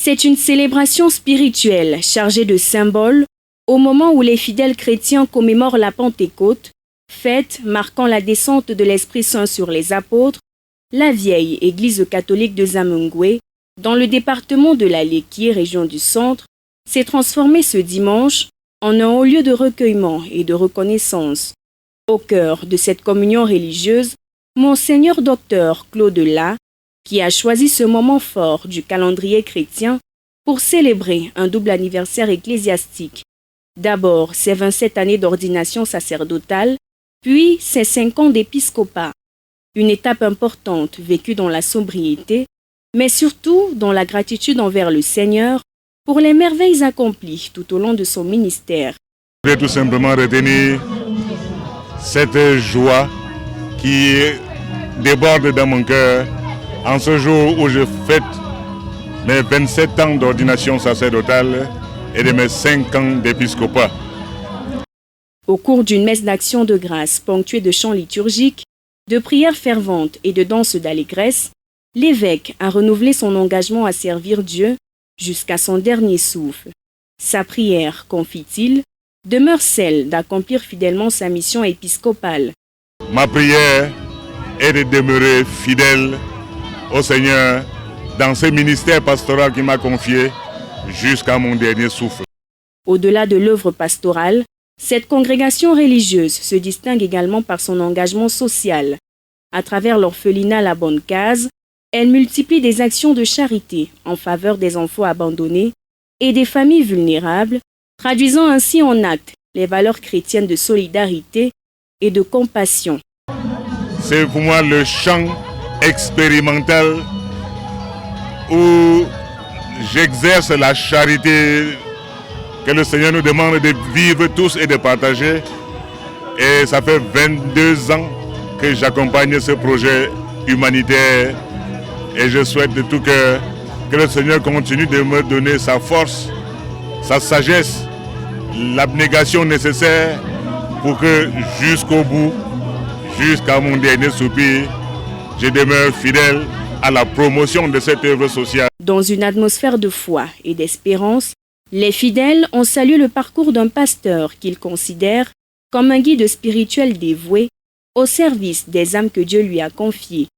C'est une célébration spirituelle chargée de symboles au moment où les fidèles chrétiens commémorent la Pentecôte, fête marquant la descente de l'Esprit Saint sur les apôtres. La vieille église catholique de Zamungwe, dans le département de la Leki, région du Centre, s'est transformée ce dimanche en un haut lieu de recueillement et de reconnaissance. Au cœur de cette communion religieuse, Monseigneur Dr Claude La, qui a choisi ce moment fort du calendrier chrétien pour célébrer un double anniversaire ecclésiastique. D'abord ses 27 années d'ordination sacerdotale, puis ses 5 ans d'épiscopat. Une étape importante vécue dans la sobriété, mais surtout dans la gratitude envers le Seigneur pour les merveilles accomplies tout au long de son ministère. Je vais tout simplement retenir cette joie qui déborde dans mon cœur en ce jour où je fête mes 27 ans d'ordination sacerdotale et de mes 5 ans d'épiscopat. Au cours d'une messe d'action de grâce ponctuée de chants liturgiques, de prières ferventes et de danses d'allégresse, l'évêque a renouvelé son engagement à servir Dieu jusqu'à son dernier souffle. Sa prière, confie-t-il, demeure celle d'accomplir fidèlement sa mission épiscopale. Ma prière est de demeurer fidèle au Seigneur dans ce ministère pastoral qu'il m'a confié jusqu'à mon dernier souffle. Au-delà de l'œuvre pastorale, cette congrégation religieuse se distingue également par son engagement social. À travers l'orphelinat La Bonne Case, elle multiplie des actions de charité en faveur des enfants abandonnés et des familles vulnérables, traduisant ainsi en actes les valeurs chrétiennes de solidarité et de compassion. C'est pour moi le champ expérimental où j'exerce la charité que le Seigneur nous demande de vivre tous et de partager. Et ça fait 22 ans que j'accompagne ce projet humanitaire et je souhaite de tout cœur que le Seigneur continue de me donner sa force, sa sagesse, l'abnégation nécessaire pour que jusqu'au bout, jusqu'à mon dernier soupir, je demeure fidèle à la promotion de cette œuvre sociale. Dans une atmosphère de foi et d'espérance, les fidèles ont salué le parcours d'un pasteur qu'ils considèrent comme un guide spirituel dévoué au service des âmes que Dieu lui a confiées.